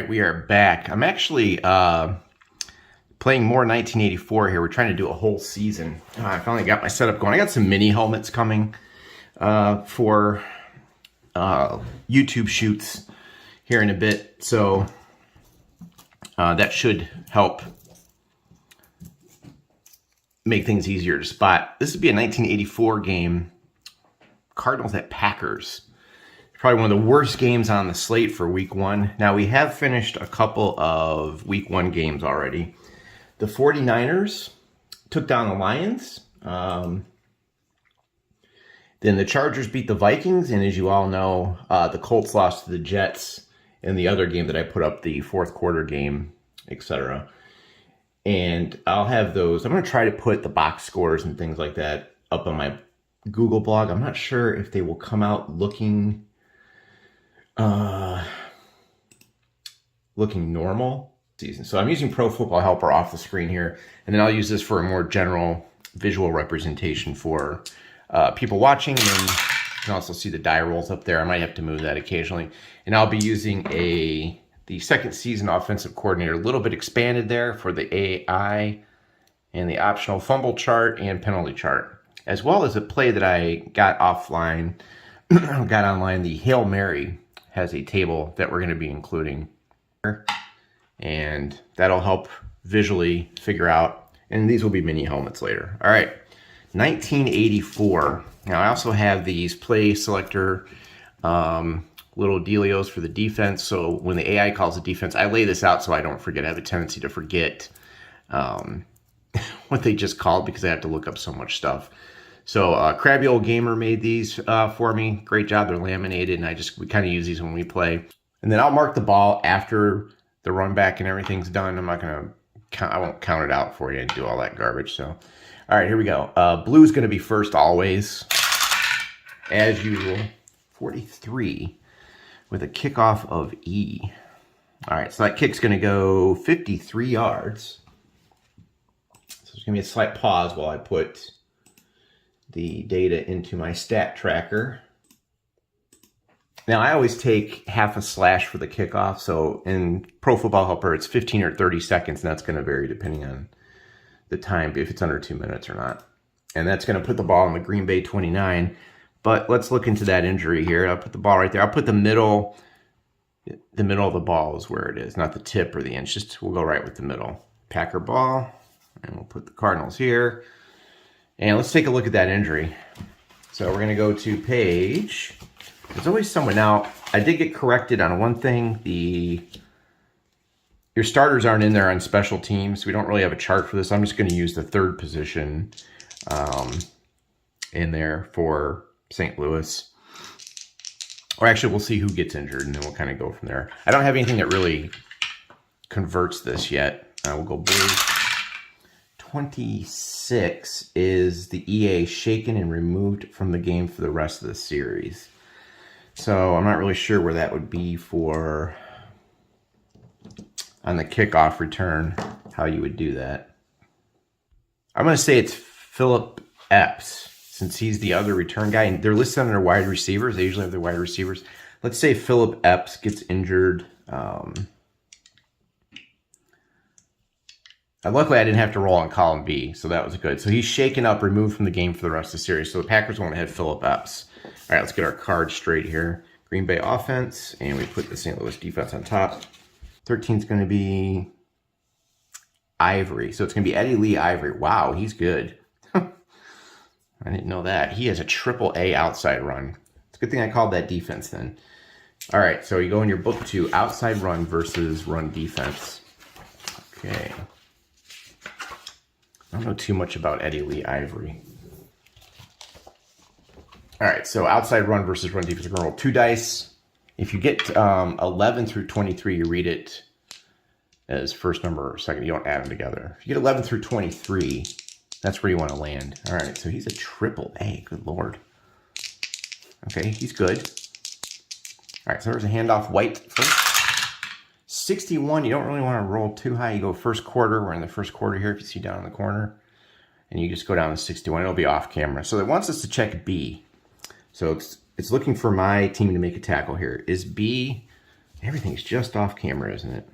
right, we are back. I'm actually playing more 1984 here. We're trying to do a whole season. I finally got my setup going. I got some mini helmets coming for YouTube shoots here in a bit. So that should help make things easier to spot. This would be a 1984 game, Cardinals at Packers. Probably one of the worst games on the slate for week one. Now, we have finished a couple of week one games already. The 49ers took down the Lions. Then the Chargers beat the Vikings. And as you all know, the Colts lost to the Jets in the other game that I put up, the fourth quarter game, etc. And I'll have those. I'm going to try to put the box scores and things like that up on my Google blog. I'm not sure if they will come out looking normal season. So I'm using Pro Football Helper off the screen here, and then I'll use this for a more general visual representation for people watching. And then you can also see the die rolls up there. I might have to move that occasionally. And I'll be using the second season offensive coordinator, a little bit expanded there for the AI and the optional fumble chart and penalty chart, as well as a play that I got offline, got online. The Hail Mary has a table that we're going to be including, and that'll help visually figure out, and these will be mini helmets later. All right, 1984. Now I also have these play selector little dealios for the defense. So when the AI calls the defense, I lay this out so I don't forget. I have a tendency to forget what they just called because I have to look up so much stuff. So Crabby Old Gamer made these for me. Great job. They're laminated, and we kind of use these when we play. And then I'll mark the ball after the run back and everything's done. I'm not going to count. I won't count it out for you and do all that garbage. So, all right, here we go. Blue is going to be first always, as usual. 43 with a kickoff of E. All right, so that kick's going to go 53 yards. So there's going to be a slight pause while I put the data into my stat tracker. Now, I always take half a slash for the kickoff. So in Pro Football Helper, it's 15 or 30 seconds, and that's going to vary depending on the time, if it's under 2 minutes or not. And that's going to put the ball in the Green Bay 29. But let's look into that injury here. I'll put the ball right there. I'll put the middle of the ball is where it is, not the tip or the inch. We'll go right with the middle. Packer ball, and we'll put the Cardinals here. And let's take a look at that injury. So we're going to go to page. There's always someone. Now, I did get corrected on one thing. Your starters aren't in there on special teams. We don't really have a chart for this. I'm just going to use the third position in there for St. Louis. Or actually, we'll see who gets injured, and then we'll kind of go from there. I don't have anything that really converts this yet. We'll go blue. 26 is the EA shaken and removed from the game for the rest of the series. So I'm not really sure where that would be for on the kickoff return, how you would do that. I'm going to say it's Philip Epps, since he's the other return guy. And they're listed under wide receivers. They usually have their wide receivers. Let's say Philip Epps gets injured. Luckily, I didn't have to roll on column B, so that was good. So he's shaken up, removed from the game for the rest of the series. So the Packers won't have Philip Epps. All right, let's get our cards straight here. Green Bay offense, and we put the St. Louis defense on top. 13 is going to be Ivory. So it's going to be Eddie Lee Ivory. Wow, he's good. I didn't know that. He has a triple-A outside run. It's a good thing I called that defense then. All right, so you go in your book to outside run versus run defense. Okay. I don't know too much about Eddie Lee Ivory. All right, so outside run versus run defense. We're going to roll 2 dice. If you get 11 through 23, you read it as first number or second. You don't add them together. If you get 11 through 23, that's where you want to land. All right, so he's a triple A. Good Lord. Okay, he's good. All right, so there's a handoff. White first. 61, you don't really want to roll too high. You go first quarter. We're in the first quarter here, if you see down in the corner. And you just go down to 61. It'll be off camera. So it wants us to check B. So it's looking for my team to make a tackle here. Is B Everything's just off camera, isn't it?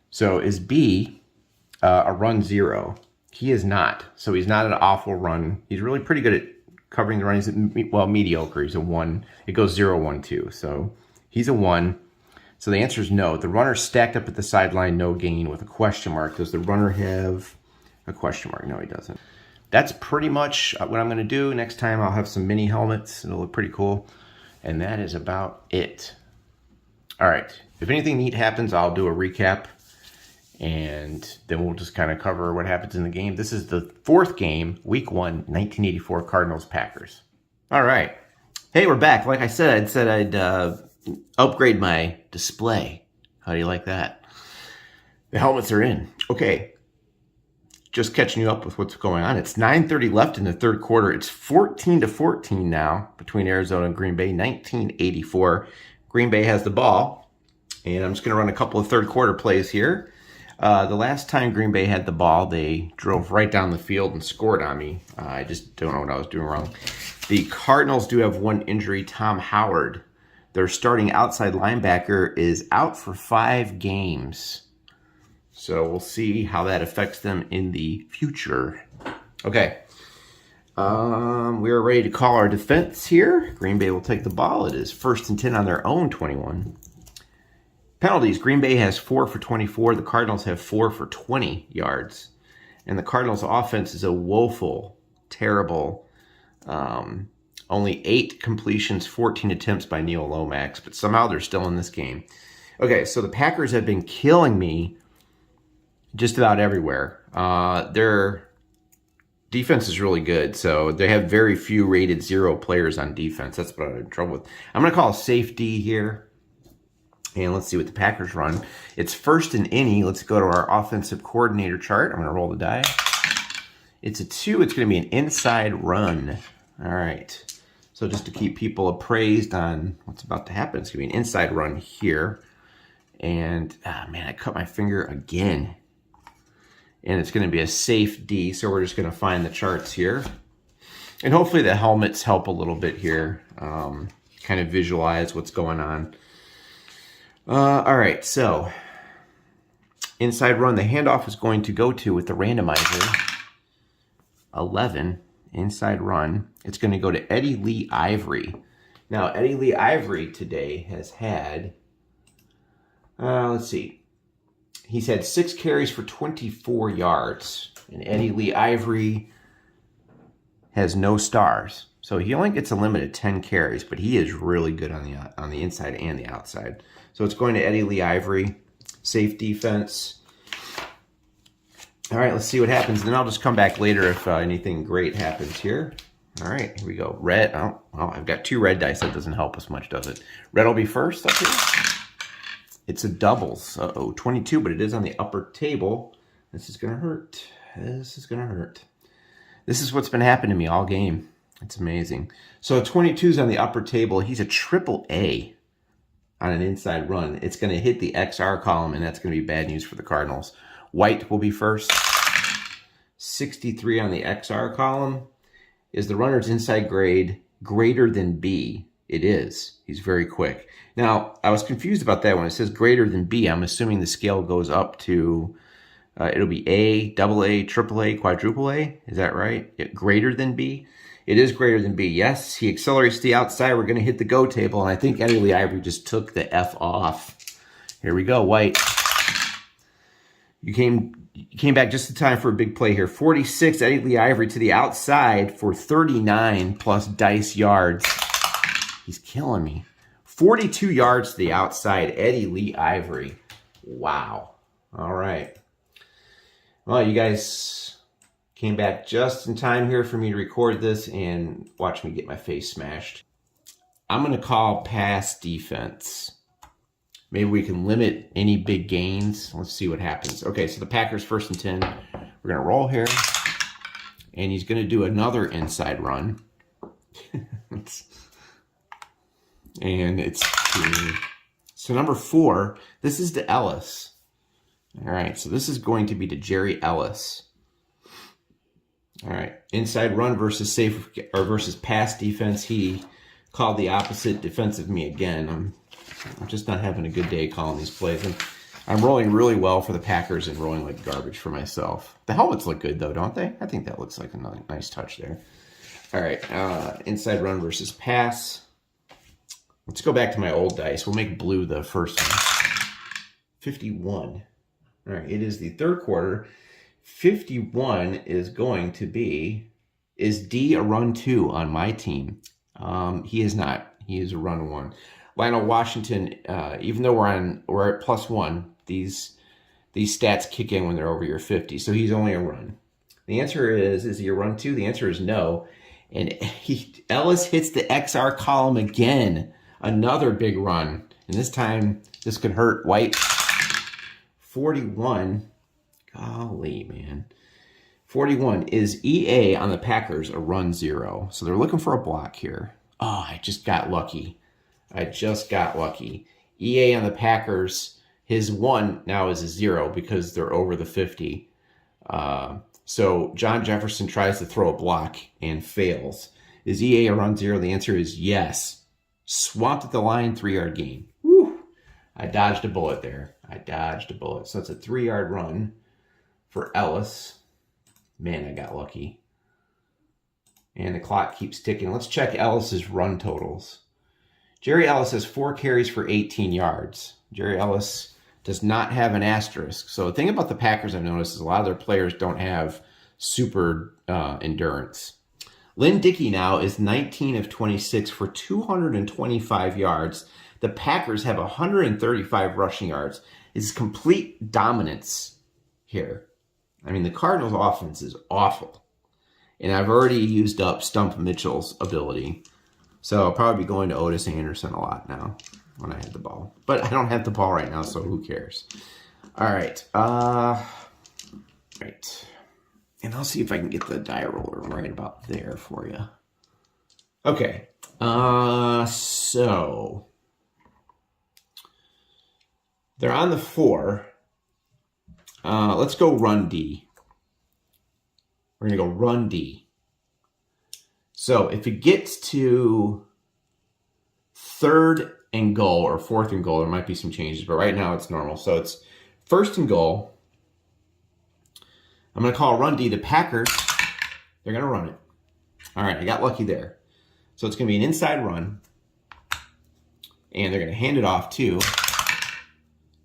So is B a run 0? He is not. So he's not an awful run. He's really pretty good at covering the run. He's, well, mediocre. He's a 1. It goes 0, 1, 2. So he's a 1. So the answer is no. The runner stacked up at the sideline, no gain, with a question mark. Does the runner have a question mark? No, he doesn't. That's pretty much what I'm going to do. Next time I'll have some mini helmets. It'll look pretty cool. And that is about it. All right. If anything neat happens, I'll do a recap. And then we'll just kind of cover what happens in the game. This is the 4th game, Week 1, 1984 Cardinals-Packers. All right. Hey, we're back. Like I said I'd upgrade my display. How do you like that? The helmets are in. Okay. Just catching you up with what's going on. It's 9:30 left in the 3rd quarter. It's 14-14 now between Arizona and Green Bay, 1984. Green Bay has the ball. And I'm just going to run a couple of 3rd quarter plays here. The last time Green Bay had the ball, they drove right down the field and scored on me. I just don't know what I was doing wrong. The Cardinals do have one injury, Tom Howard. Their starting outside linebacker is out for 5 games. So we'll see how that affects them in the future. Okay. We are ready to call our defense here. Green Bay will take the ball. It is 1st and 10 on their own 21. Penalties. Green Bay has 4 for 24. The Cardinals have 4 for 20 yards. And the Cardinals offense is a woeful, terrible, only 8 completions, 14 attempts by Neil Lomax. But somehow they're still in this game. Okay, so the Packers have been killing me just about everywhere. Their defense is really good. So they have very few rated 0 players on defense. That's what I'm in trouble with. I'm going to call safety here. And let's see what the Packers run. It's 1st and any. Let's go to our offensive coordinator chart. I'm going to roll the die. It's a 2. It's going to be an inside run. All right. So just to keep people appraised on what's about to happen, it's going to be an inside run here. And, man, I cut my finger again. And it's going to be a safe D. So we're just going to find the charts here. And hopefully the helmets help a little bit here. Kind of visualize what's going on. All right, so inside run, the handoff is going to go to, with the randomizer, 11, inside run. It's going to go to Eddie Lee Ivory. Now, Eddie Lee Ivory today has had, let's see, he's had 6 carries for 24 yards. And Eddie Lee Ivory has no stars. So he only gets a limit of 10 carries, but he is really good on the inside and the outside. So it's going to Eddie Lee Ivory, safe defense. All right, let's see what happens. Then I'll just come back later if anything great happens here. All right, here we go. Red. Oh, well, I've got 2 red dice. That doesn't help us much, does it? Red will be first up here. It's a doubles. Uh-oh, 22, but it is on the upper table. This is going to hurt. This is going to hurt. This is what's been happening to me all game. It's amazing. So 22's on the upper table. He's a triple A on an inside run. It's going to hit the XR column, and that's going to be bad news for the Cardinals. White will be first. 63 on the XR column. Is the runner's inside grade greater than B? It is. He's very quick. Now, I was confused about that when it says greater than B. I'm assuming the scale goes up to, it'll be A, double A, triple A, quadruple A. Is that right? Greater than B? It is greater than B. Yes, he accelerates to the outside. We're going to hit the go table, and I think Eddie Lee Ivory just took the F off. Here we go, White. You came back just in time for a big play here. 46, Eddie Lee Ivory to the outside for 39 plus dice yards. He's killing me. 42 yards to the outside, Eddie Lee Ivory. Wow. All right. Well, you guys came back just in time here for me to record this and watch me get my face smashed. I'm going to call pass defense. Maybe we can limit any big gains. Let's see what happens. Okay, so the Packers 1st and 10. We're going to roll here. And he's going to do another inside run. And it's so number 4. This is to Ellis. All right, so this is going to be to Jerry Ellis. All right, inside run versus safe or versus pass defense. He called the opposite defensive me again. I'm I'm just not having a good day calling these plays. And I'm rolling really well for the Packers and rolling like garbage for myself. The helmets look good, though, don't they? I think that looks like a nice touch there. All right, inside run versus pass. Let's go back to my old dice. We'll make blue the first one. 51. All right, it is the third quarter. 51 is going to be, is D a run 2 on my team? He is not. He is a run 1. Lionel Washington, even though we're at +1, these stats kick in when they're over your 50. So he's only a run. The answer is he a run 2? The answer is no. And Ellis hits the XR column again. Another big run. And this time, this could hurt. White. 41. Golly, man. 41. Is EA on the Packers a run 0? So they're looking for a block here. Oh, I just got lucky. EA on the Packers, his 1 now is a 0 because they're over the 50. So John Jefferson tries to throw a block and fails. Is EA a run 0? The answer is yes. Swamped at the line, 3-yard gain. Woo! I dodged a bullet there. So it's a 3-yard run for Ellis. Man, I got lucky. And the clock keeps ticking. Let's check Ellis's run totals. Jerry Ellis has 4 carries for 18 yards. Jerry Ellis does not have an asterisk. So the thing about the Packers I've noticed is a lot of their players don't have super endurance. Lynn Dickey now is 19 of 26 for 225 yards. The Packers have 135 rushing yards. It's complete dominance here. I mean, the Cardinals offense is awful. And I've already used up Stump Mitchell's ability. So I'll probably be going to Otis Anderson a lot now when I have the ball. But I don't have the ball right now, so who cares? All right. Right. And I'll see if I can get the die roller right about there for you. Okay. So they're on the 4. Let's go run D. We're going to go run D. So if it gets to 3rd and goal or 4th and goal, there might be some changes, but right now it's normal. So it's 1st and goal. I'm going to call run D. The Packers, they're going to run it. All right, I got lucky there. So it's going to be an inside run. And they're going to hand it off to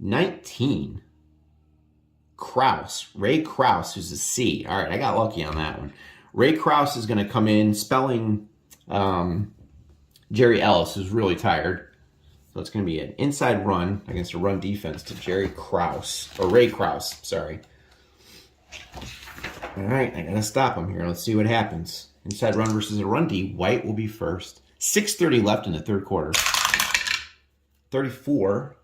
19. Ray Krause, who's a C. All right, I got lucky on that one. Ray Krause is going to come in, spelling Jerry Ellis, who's really tired. So it's going to be an inside run against a run defense to Ray Krause. Sorry. All right, I got to stop him here. Let's see what happens. Inside run versus a run D. White will be first. 6:30 left in the third quarter. 34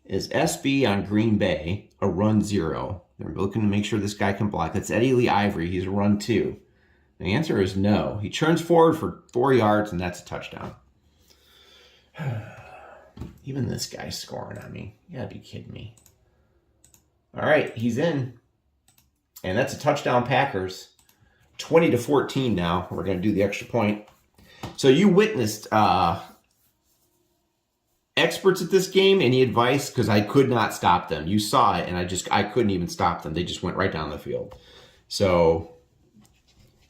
is SB on Green Bay, a run 0. They're looking to make sure this guy can block. That's Eddie Lee Ivory. He's a run 2. The answer is no. He turns forward for 4 yards, and that's a touchdown. Even this guy's scoring on me. You gotta be kidding me. All right, he's in. And that's a touchdown Packers. 20-14 now. We're going to do the extra point. So you witnessed experts at this game. Any advice? Because I could not stop them. You saw it, and I couldn't even stop them. They just went right down the field. So,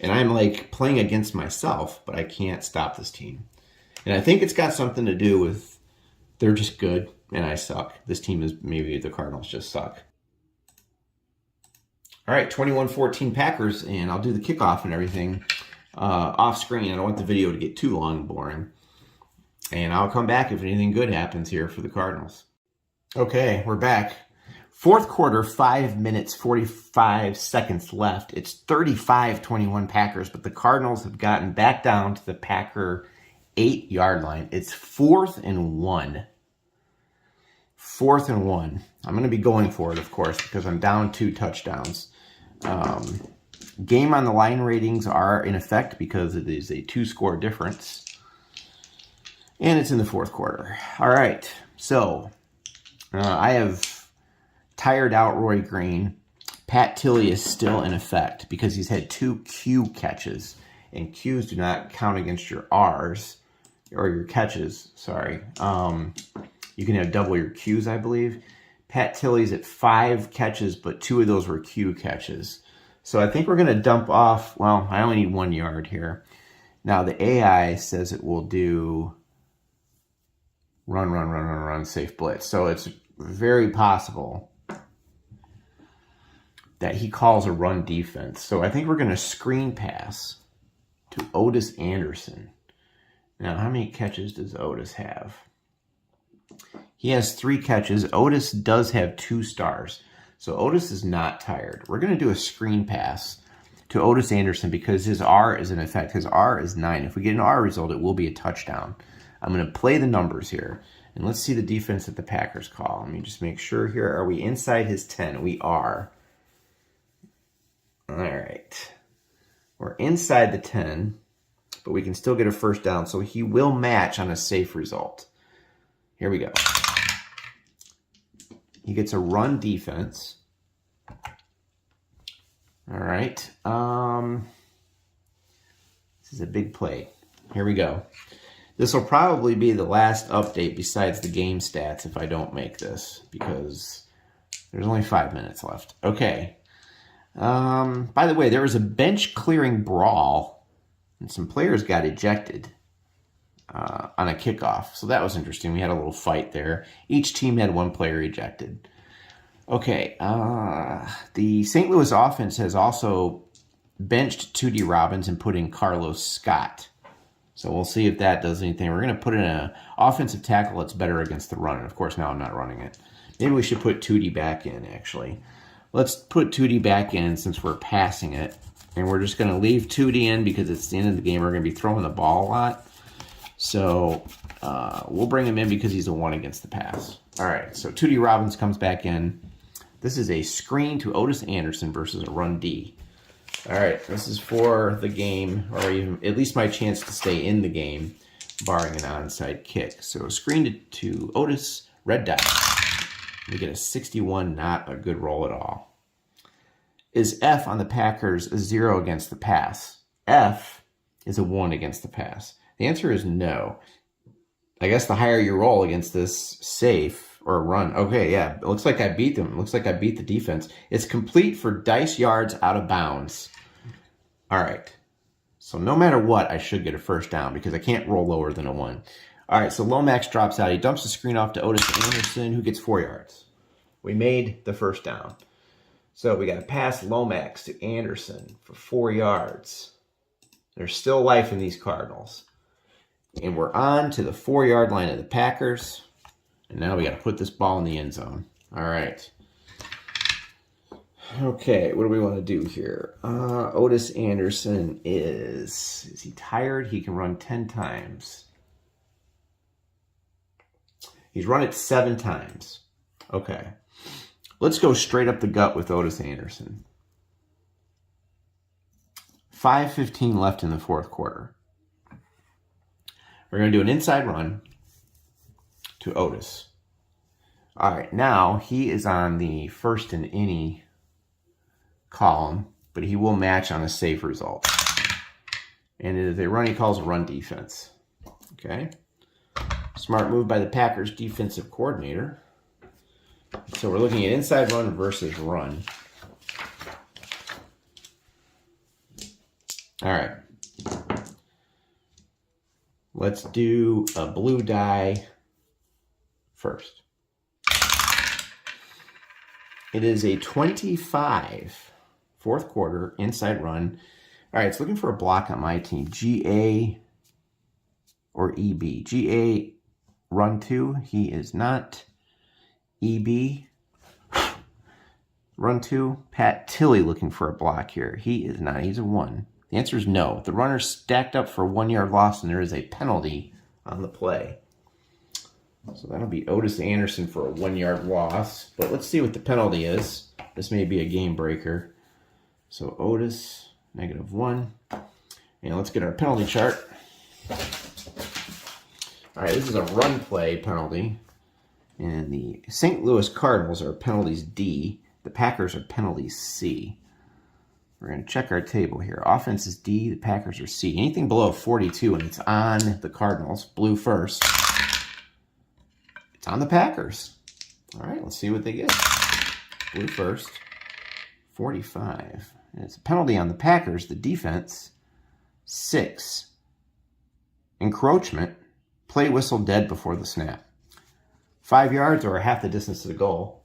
and I'm like playing against myself, but I can't stop this team. And I think it's got something to do with they're just good, and I suck. This team is, maybe the Cardinals just suck. All right, 21-14 Packers, and I'll do the kickoff and everything off screen. I don't want the video to get too long and boring. And I'll come back if anything good happens here for the Cardinals. Okay, we're back. Fourth quarter, 5 minutes, 45 seconds left. It's 35-21 Packers, but the Cardinals have gotten back down to the Packer 8-yard line. It's 4th and 1. 4th and 1. I'm going to be going for it, of course, because I'm down 2 touchdowns. Game on the line ratings are in effect because it is a 2-score difference. And it's in the fourth quarter. All right, so I have tired out Roy Green. Pat Tilley is still in effect because he's had 2 Q catches. And Qs do not count against your Rs. or your catches, sorry. You can have double your Qs, I believe. Pat Tilley's at 5 catches, but 2 of those were Q catches. So I think we're going to dump off, well, I only need 1 yard here. Now the AI says it will do run, safe blitz. So it's very possible that he calls a run defense. So I think we're going to screen pass to Otis Anderson. Now, how many catches does Otis have? He has 3 catches. Otis does have 2 stars. So Otis is not tired. We're going to do a screen pass to Otis Anderson because his R is in effect. His R is 9. If we get an R result, it will be a touchdown. I'm going to play the numbers here. And let's see the defense that the Packers call. Let me just make sure here. Are we inside his 10? We are. All right. We're inside the 10, but we can still get a first down. So he will match on a safe result. Here we go. He gets a run defense. All right. This is a big play. Here we go. This will probably be the last update besides the game stats if I don't make this because there's only 5 minutes left. Okay. By the way, there was a bench clearing brawl and some players got ejected on a kickoff. So that was interesting. We had a little fight there. Each team had 1 player ejected. Okay. The St. Louis offense has also benched 2D Robbins and put in Carlos Scott. So we'll see if that does anything. We're going to put in an offensive tackle that's better against the run. And of course, now I'm not running it. Maybe we should put 2D back in, actually. Let's put 2D back in since we're passing it. And we're just going to leave 2D in because it's the end of the game. We're going to be throwing the ball a lot. So we'll bring him in because he's a 1 against the pass. All right, so 2D Robbins comes back in. This is a screen to Otis Anderson versus a run D. All right, this is for the game, or even at least my chance to stay in the game, barring an onside kick. So screen to Otis, red dot. We get a 61, not a good roll at all. Is F on the Packers a 0 against the pass? F is a 1 against the pass. The answer is no. I guess the higher you roll against this safe or run. Okay, yeah, it looks like I beat them. It looks like I beat the defense. It's complete for dice yards out of bounds. All right. So no matter what, I should get a first down because I can't roll lower than a 1. All right, so Lomax drops out. He dumps the screen off to Otis Anderson, who gets 4 yards. We made the first down. So we got to pass Lomax to Anderson for 4 yards. There's still life in these Cardinals. And we're on to the 4-yard line of the Packers. And now we got to put this ball in the end zone. All right. Okay, what do we want to do here? Otis Anderson is he tired? He can run 10 times. He's run it 7 times. Okay. Let's go straight up the gut with Otis Anderson. 5:15 left in the 4th quarter. We're going to do an inside run to Otis. All right, now he is on the first and any column, but he will match on a safe result. And if they run, he calls a run defense. Okay. Smart move by the Packers defensive coordinator. So we're looking at inside run versus run. All right. Let's do a blue die first. It is a 25, 4th quarter, inside run. All right, it's looking for a block on my team. GA or EB. GA run 2, he is not. EB run 2, Pat Tilley looking for a block here. He is not, he's a 1. The answer is no. The runner's stacked up for a 1-yard loss, and there is a penalty on the play. So that'll be Otis Anderson for a 1-yard loss. But let's see what the penalty is. This may be a game breaker. So Otis, -1. And let's get our penalty chart. All right, this is a run play penalty. And the St. Louis Cardinals are penalties D. The Packers are penalties C. We're going to check our table here. Offense is D, the Packers are C. Anything below 42, and it's on the Cardinals. Blue first. It's on the Packers. All right, let's see what they get. Blue first. 45. And it's a penalty on the Packers, the defense. 6. Encroachment. Play whistle dead before the snap. 5 yards or half the distance to the goal.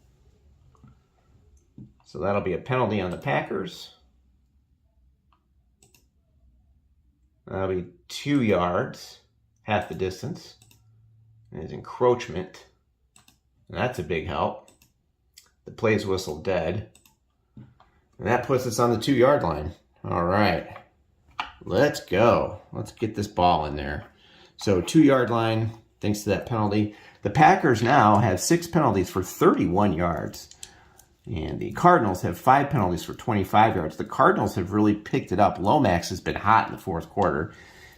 So that'll be a penalty on the Packers. That'll be 2 yards, half the distance. And it's encroachment. And that's a big help. The play's whistle dead. And that puts us on the 2-yard line. All right. Let's go. Let's get this ball in there. So 2-yard line, thanks to that penalty. The Packers now have 6 penalties for 31 yards. And the Cardinals have 5 penalties for 25 yards. The Cardinals have really picked it up. Lomax has been hot in the fourth quarter.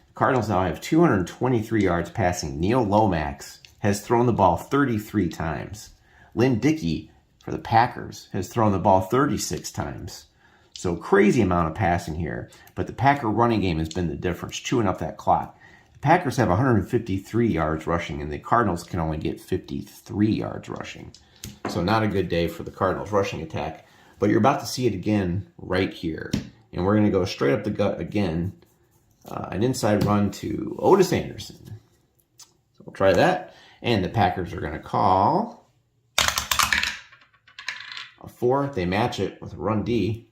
The Cardinals now have 223 yards passing. Neil Lomax has thrown the ball 33 times. Lynn Dickey for the Packers has thrown the ball 36 times. So crazy amount of passing here. But the Packer running game has been the difference, chewing up that clock. The Packers have 153 yards rushing, and the Cardinals can only get 53 yards rushing. So not a good day for the Cardinals rushing attack. But you're about to see it again right here. And we're going to go straight up the gut again. An inside run to Otis Anderson. So we'll try that. And the Packers are going to call a 4. They match it with a run D.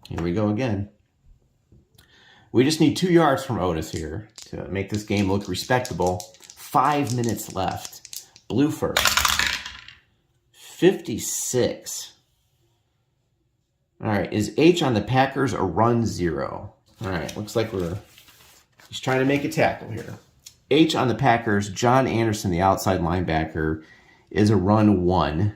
Here we go again. We just need 2 yards from Otis here to make this game look respectable. 5 minutes left. Blue first. 56. All right, is H on the Packers a run 0? All right, looks like he's trying to make a tackle here. H on the Packers, John Anderson, the outside linebacker, is a run 1.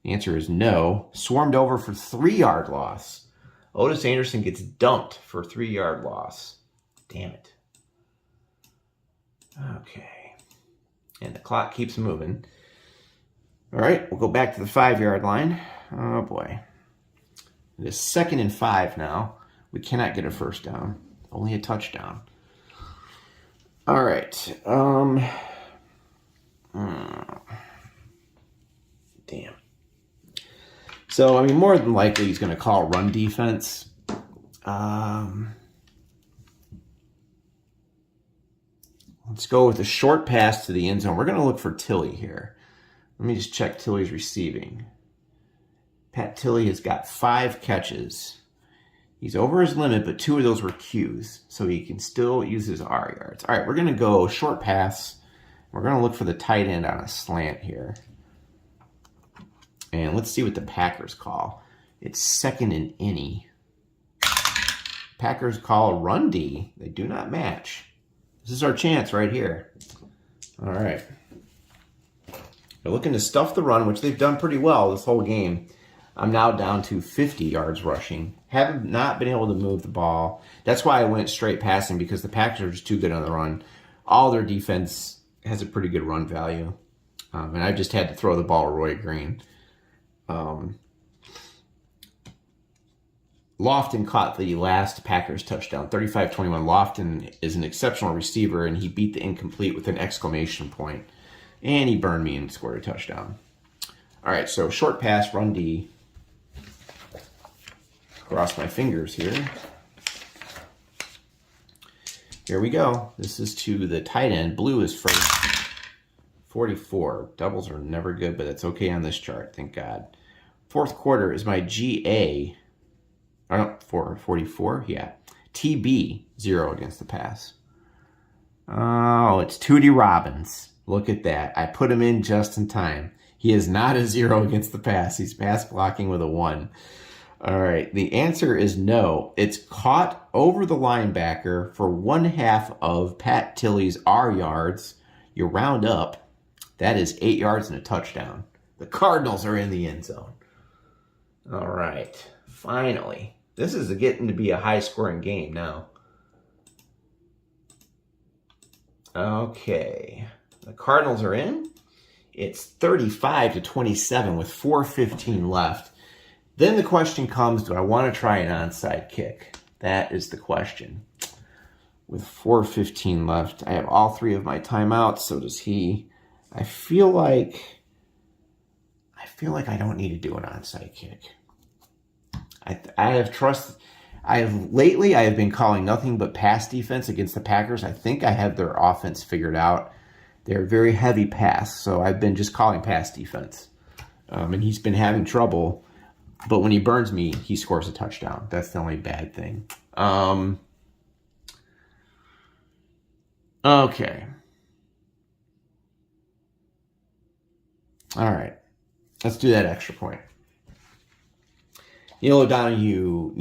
The answer is no. Swarmed over for 3-yard loss. Otis Anderson gets dumped for a 3-yard loss. Damn it. Okay. And the clock keeps moving. All right, we'll go back to the 5-yard line. Oh, boy. It is 2nd and 5 now. We cannot get a first down. Only a touchdown. All right. Damn. So, I mean, more than likely he's going to call run defense. Let's go with a short pass to the end zone. We're going to look for Tilley here. Let me just check Tilley's receiving. Pat Tilley has got 5 catches. He's over his limit, but 2 of those were Qs, so he can still use his R yards. All right, we're going to go short pass. We're going to look for the tight end on a slant here. And let's see what the Packers call. It's 2nd and any. Packers call a run D. They do not match. This is our chance right here. All right. They're looking to stuff the run, which they've done pretty well this whole game. I'm now down to 50 yards rushing. Have not been able to move the ball. That's why I went straight passing, because the Packers are just too good on the run. All their defense has a pretty good run value. And I just had to throw the ball to Roy Green. Lofton caught the last Packers touchdown, 35-21. Lofton is an exceptional receiver, and he beat the incomplete with an exclamation point. And he burned me and scored a touchdown. All right, so short pass, run D. Cross my fingers here. Here we go. This is to the tight end. Blue is first. 44. Doubles are never good, but it's okay on this chart, thank God. Fourth quarter is my GA. I don't, 44? Yeah. TB, 0 against the pass. Oh, it's Tootie Robbins. Look at that. I put him in just in time. He is not a 0 against the pass. He's pass blocking with a 1. All right. The answer is no. It's caught over the linebacker for 1/2 of Pat Tilley's R yards. You round up. That is 8 yards and a touchdown. The Cardinals are in the end zone. All right. Finally. This is getting to be a high-scoring game now. Okay. The Cardinals are in. It's 35-27 with 4:15 left. Then the question comes, do I want to try an onside kick? That is the question. With 4:15 left, I have all 3 of my timeouts, so does he. I feel like I don't need to do an onside kick. Lately I have been calling nothing but pass defense against the Packers. I think I have their offense figured out. They're very heavy pass, so I've been just calling pass defense. And he's been having trouble, but when he burns me, he scores a touchdown. That's the only bad thing. Okay. All right. Let's do that extra point. Neil O'Donoghue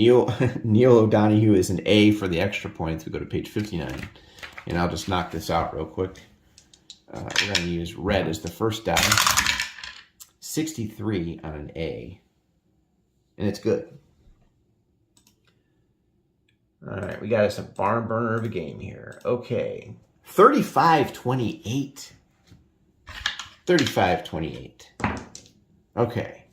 is an A for the extra points. We go to page 59. And I'll just knock this out real quick. We're going to use red as the first down. 63 on an A. And it's good. All right, we got us a barn burner of a game here. Okay. 35-28. 35-28. Okay.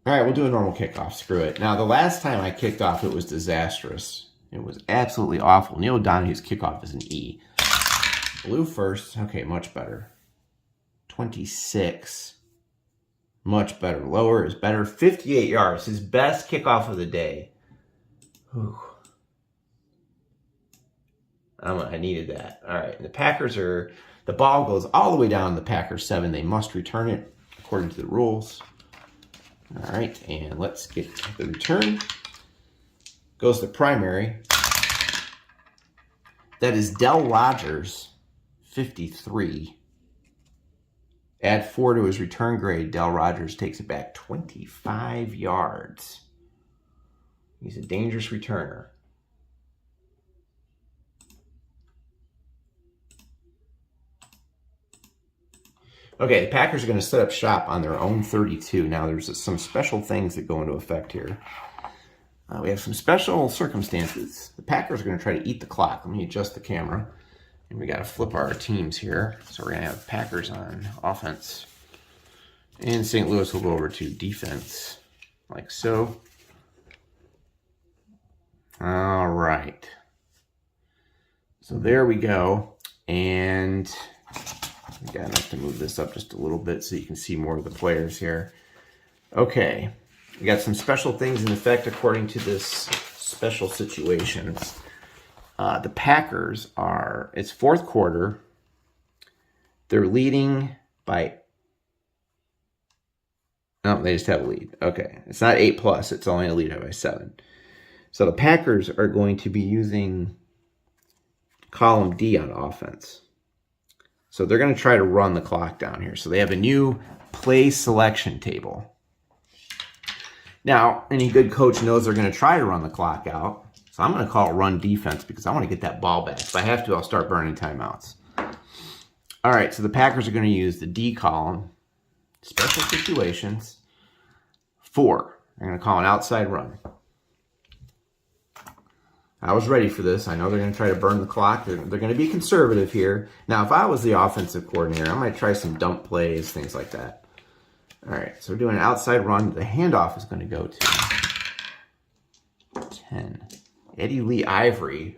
All right, we'll do a normal kickoff. Screw it. Now, the last time I kicked off, it was disastrous. It was absolutely awful. Neil O'Donoghue's kickoff is an E. Blue first. Okay, much better. 26. Much better. Lower is better. 58 yards. His best kickoff of the day. Whew. I needed that. All right. The Packers are... The ball goes all the way down to the Packers 7. They must return it according to the rules. All right. And let's get the return. Goes to primary. That is Del Rogers, 53. Add 4 to his return grade. Del Rogers takes it back 25 yards. He's a dangerous returner. Okay, the Packers are going to set up shop on their own 32. Now, there's some special things that go into effect here. We have some special circumstances. The Packers are going to try to eat the clock. Let me adjust the camera. And we got to flip our teams here. So we're going to have Packers on offense. And St. Louis will go over to defense, like so. All right. So there we go. And we got enough to move this up just a little bit so you can see more of the players here. Okay. We got some special things in effect according to this special situation. The Packers are, it's fourth quarter. They're leading by, no, they just have a lead. Okay. It's not 8+, it's only a lead by 7. So the Packers are going to be using column D on offense. So they're going to try to run the clock down here. So they have a new play selection table. Now, any good coach knows they're going to try to run the clock out. So I'm going to call it run defense because I want to get that ball back. If I have to, I'll start burning timeouts. All right, so the Packers are going to use the D column, special situations, 4. They're going to call an outside run. I was ready for this. I know they're going to try to burn the clock. They're going to be conservative here. Now, if I was the offensive coordinator, I might try some dump plays, things like that. All right, so we're doing an outside run. The handoff is going to go to 10. Eddie Lee Ivory,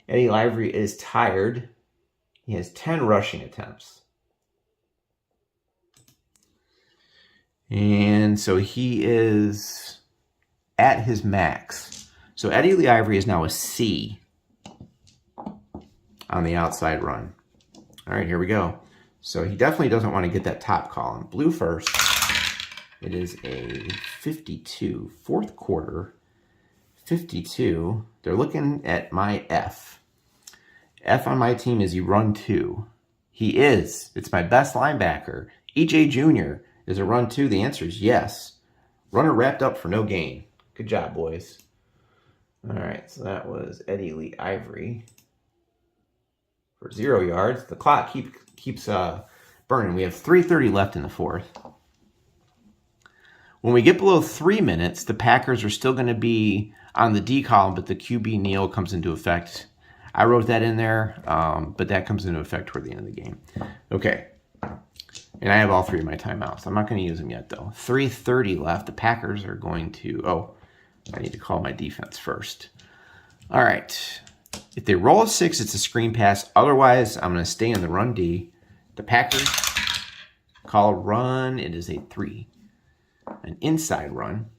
Eddie Ivory is tired. He has 10 rushing attempts. And so he is at his max. So Eddie Lee Ivory is now a C on the outside run. All right, here we go. So he definitely doesn't want to get that top column. Blue first. It is a 52. Fourth quarter, 52. They're looking at my F. F on my team is he run 2. He is. It's my best linebacker. EJ Jr. is a run 2. The answer is yes. Runner wrapped up for no gain. Good job, boys. All right, so that was Eddie Lee Ivory for 0 yards. The clock keeps burning. We have 3:30 left in the fourth. When we get below 3 minutes, the Packers are still going to be on the D column, but the QB kneel comes into effect. I wrote that in there, but that comes into effect toward the end of the game. Okay. And I have all 3 of my timeouts. I'm not going to use them yet, though. 3:30 left. The Packers are going to... Oh, I need to call my defense first. All right. If they roll a 6, it's a screen pass. Otherwise, I'm going to stay in the run D. The Packers call a run. It is a 3. An inside run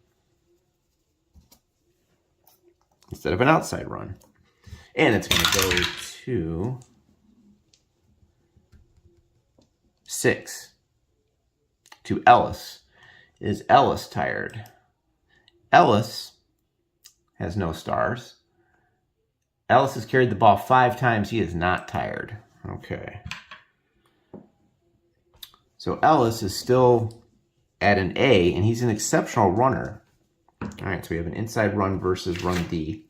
instead of an outside run. And it's going to go to 6. To Ellis. Is Ellis tired? Ellis has no stars. Ellis has carried the ball 5 times. He is not tired. Okay. So Ellis is still at an A, and he's an exceptional runner. All right, so we have an inside run versus run D.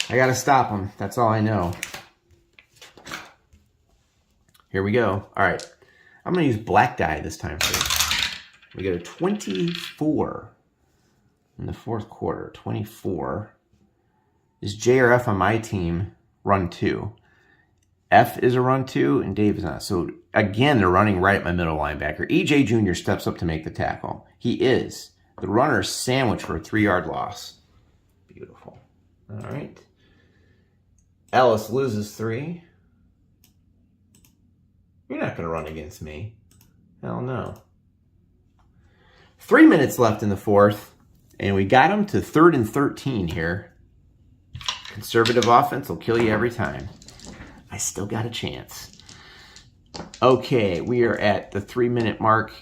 I got to stop him. That's all I know. Here we go. All right. I'm going to use black die this time first. We get a 24 in the 4th quarter. 24. Is J or F on my team run 2? F is a run 2, and Dave is not. So, again, they're running right at my middle linebacker. EJ Jr. steps up to make the tackle. He is. The runner is sandwiched for a 3-yard loss. Beautiful. All right. Ellis loses 3. You're not going to run against me. Hell no. 3 minutes left in the 4th, and we got him to 3rd and 13 here. Conservative offense will kill you every time. I still got a chance. Okay, we are at the 3-minute mark,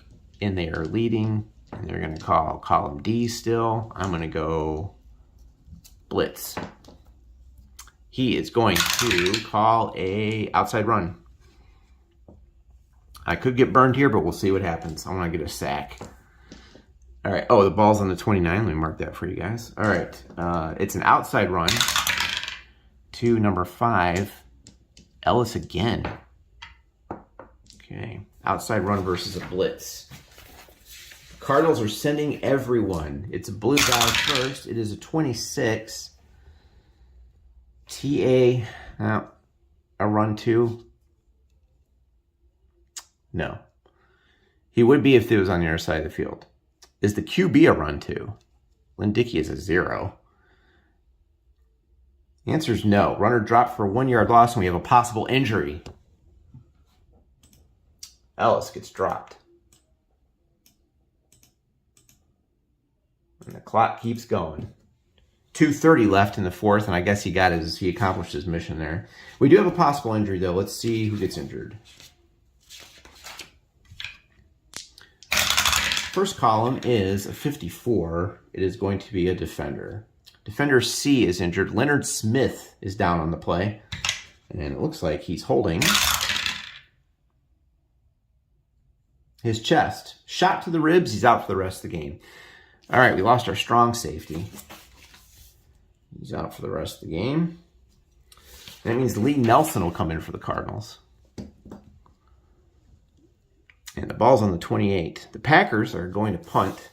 and they are leading. And they're going to call column D still. I'm going to go blitz. He is going to call a outside run. I could get burned here, but we'll see what happens. I want to get a sack. All right. Oh, the ball's on the 29. Let me mark that for you guys. All right. It's an outside run to number 5, Ellis again. Okay. Outside run versus a blitz. Cardinals are sending everyone. It's a blue guy first. It is a 26. TA, a run 2. No. He would be if it was on the other side of the field. Is the QB a run 2? Lindicki is a 0. The answer is no. Runner dropped for a 1-yard loss, and we have a possible injury. Ellis gets dropped. And the clock keeps going. 2:30 left in the 4th, and I guess he accomplished his mission there. We do have a possible injury, though. Let's see who gets injured. First column is a 54. It is going to be a defender. Defender C is injured. Leonard Smith is down on the play. And it looks like he's holding his chest. Shot to the ribs. He's out for the rest of the game. All right, we lost our strong safety. He's out for the rest of the game. That means Lee Nelson will come in for the Cardinals. And the ball's on the 28. The Packers are going to punt.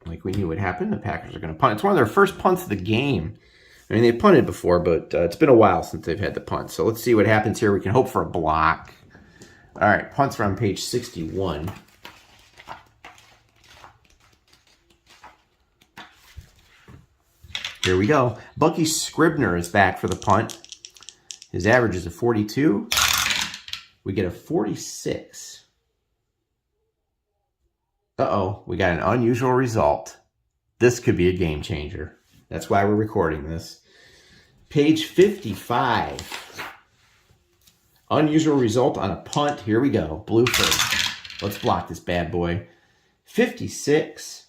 Like we knew would happen, the Packers are going to punt. It's one of their first punts of the game. I mean, they've punted before, but it's been a while since they've had the punt. So let's see what happens here. We can hope for a block. All right, punts are on page 61. Here we go. Bucky Scribner is back for the punt. His average is a 42. We get a 46. Uh-oh, we got an unusual result. This could be a game changer. That's why we're recording this. Page 55. Unusual result on a punt. Here we go. Blue first. Let's block this bad boy. 56.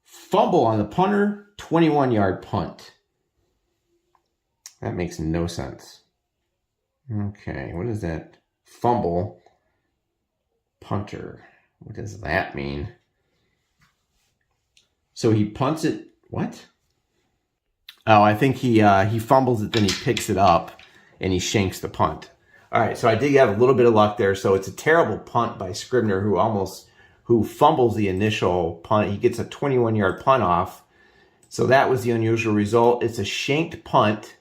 Fumble on the punter. 21-yard punt. That makes no sense. Okay, what is that? Fumble. Punter. What does that mean? So he punts it. What? Oh, I think he fumbles it, then he picks it up, and he shanks the punt. All right, so I did have a little bit of luck there. So it's a terrible punt by Scribner, who fumbles the initial punt. He gets a 21-yard punt off. So that was the unusual result. It's a shanked punt.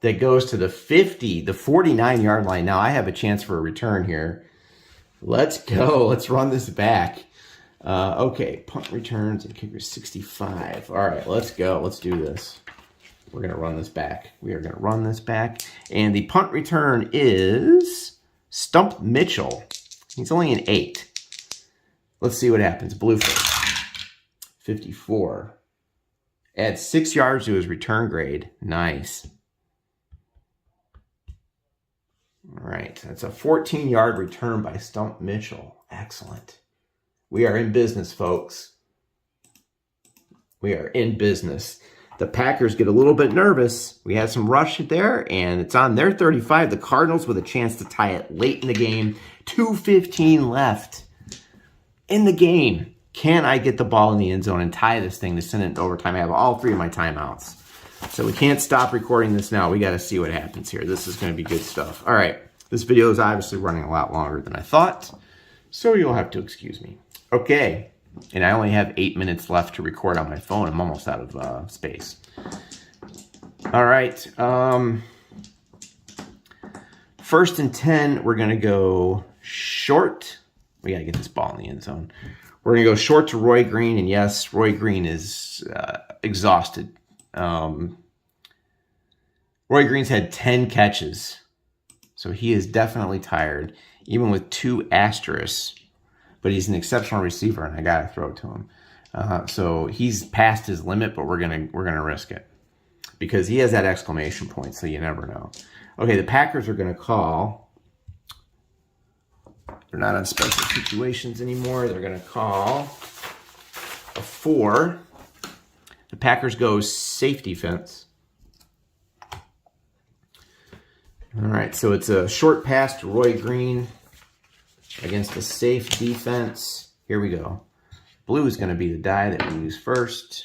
that goes to the 50, the 49-yard line. Now I have a chance for a return here. Let's go. Let's run this back. Okay, punt returns and kickers 65. All right, let's go. Let's do this. We're going to run this back. We are going to run this back. And the punt return is Stump Mitchell. He's only an 8. Let's see what happens. Blueface. 54. Adds 6 yards to his return grade. Nice. All right, that's a 14-yard return by Stump Mitchell. Excellent. We are in business, folks. We are in business. The Packers get a little bit nervous. We had some rush there, and it's on their 35. The Cardinals with a chance to tie it late in the game. 2:15 left in the game. Can I get the ball in the end zone and tie this thing to send it into overtime? I have all 3 of my timeouts. So we can't stop recording this now. We got to see what happens here. This is going to be good stuff. All right. This video is obviously running a lot longer than I thought, so you'll have to excuse me. Okay. And I only have 8 minutes left to record on my phone. I'm almost out of space. All right. 1st and 10, we're going to go short. We got to get this ball in the end zone. We're going to go short to Roy Green. And yes, Roy Green is exhausted. Roy Green's had 10 catches. So he is definitely tired, even with 2 asterisks. But he's an exceptional receiver, and I got to throw it to him. So he's past his limit, but we're gonna risk it because he has that exclamation point. So you never know. Okay, the Packers are gonna call. They're not on special situations anymore. They're gonna call a 4. The Packers go safe defense. All right, so it's a short pass to Roy Green against the safe defense. Here we go. Blue is going to be the die that we use first.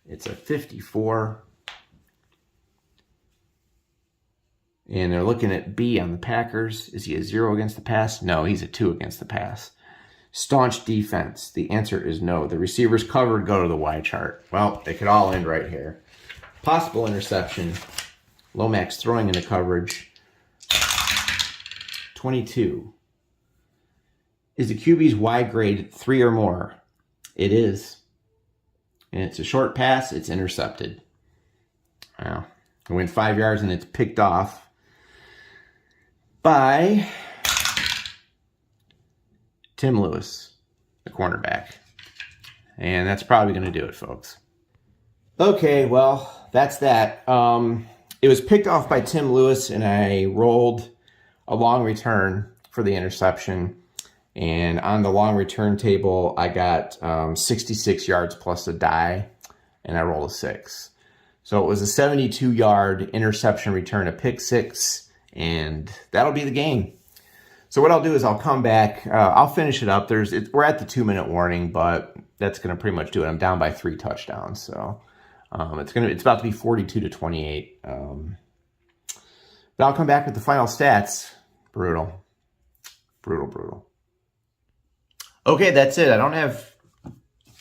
It's a 54. And they're looking at B on the Packers. Is he a 0 against the pass? No, he's a 2 against the pass. Staunch defense. The answer is no. The receivers covered. Go to the Y chart. Well, they could all end right here. Possible interception. Lomax throwing into coverage. 22. Is the QB's Y grade 3 or more? It is. And it's a short pass. It's intercepted. Wow. It went 5 yards and it's picked off by Tim Lewis, the cornerback. And that's probably going to do it, folks. Okay, well, that's that. It was picked off by Tim Lewis, and I rolled a long return for the interception. And on the long return table, I got 66 yards plus a die, and I rolled a 6. So it was a 72-yard interception return, a pick 6, and that'll be the game. So what I'll do is I'll come back. I'll finish it up. We're at the 2-minute warning, but that's going to pretty much do it. I'm down by 3 touchdowns, so it's about to be 42-28. But I'll come back with the final stats. Brutal. Okay, that's it. I don't have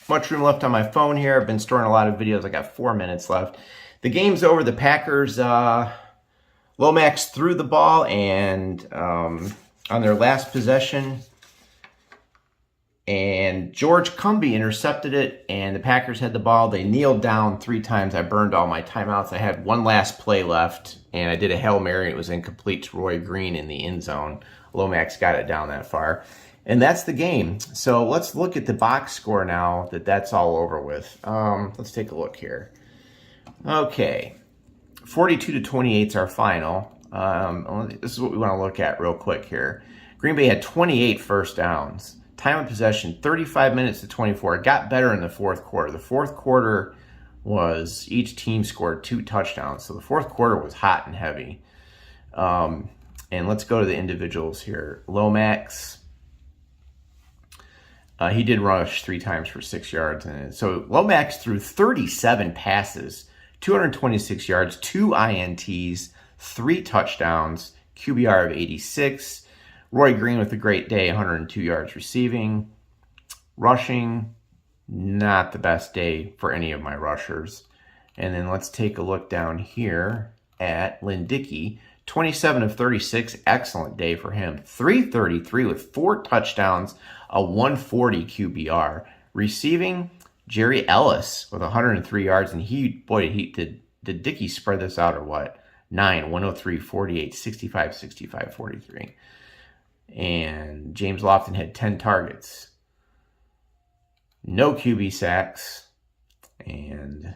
much room left on my phone here. I've been storing a lot of videos. I got 4 minutes left. The game's over. The Packers, Lomax threw the ball, and on their last possession, and George Cumby intercepted it, and the Packers had the ball. They kneeled down 3 times. I burned all my timeouts. I had one last play left, and I did a Hail Mary. It was incomplete to Roy Green in the end zone. Lomax got it down that far. And that's the game. So let's look at the box score now that's all over with. Let's take a look here. Okay. 42-28 is our final. This is what we want to look at real quick here. Green Bay had 28 first downs. Time of possession, 35 minutes to 24. It got better in the fourth quarter. The fourth quarter was each team scored 2 touchdowns. So the fourth quarter was hot and heavy. And let's go to the individuals here. Lomax. He did rush 3 times for 6 yards. And so Lomax threw 37 passes, 226 yards, 2 INTs, 3 touchdowns, QBR of 86. Roy Green with a great day, 102 yards receiving. Rushing, not the best day for any of my rushers. And then let's take a look down here. at Lynn Dickey. 27 of 36, excellent day for him. 333 with 4 touchdowns, a 140 QBR. Receiving, Jerry Ellis with 103 yards, and he did Dickey spread this out or what? 9, 103, 48, 65, 65, 43. And James Lofton had 10 targets. No QB sacks. And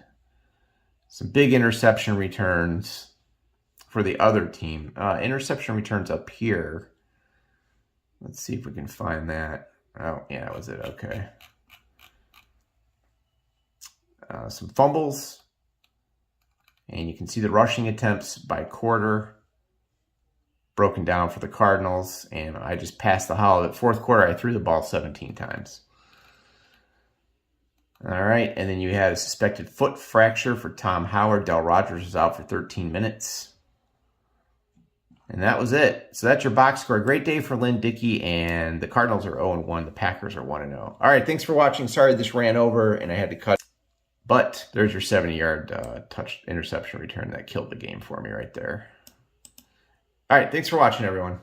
some big interception returns for the other team. Interception returns up here. Let's see if we can find that. Oh, yeah, that was it. Okay. Some fumbles. And you can see the rushing attempts by quarter broken down for the Cardinals. And I just passed the holiday. Fourth quarter, I threw the ball 17 times. All right. And then you had a suspected foot fracture for Tom Howard. Del Rogers was out for 13 minutes. And that was it. So that's your box score. Great day for Lynn Dickey, and the Cardinals are 0-1. The Packers are 1-0. All right, thanks for watching. Sorry this ran over and I had to cut. But there's your 70-yard touch interception return that killed the game for me right there. All right, thanks for watching, everyone.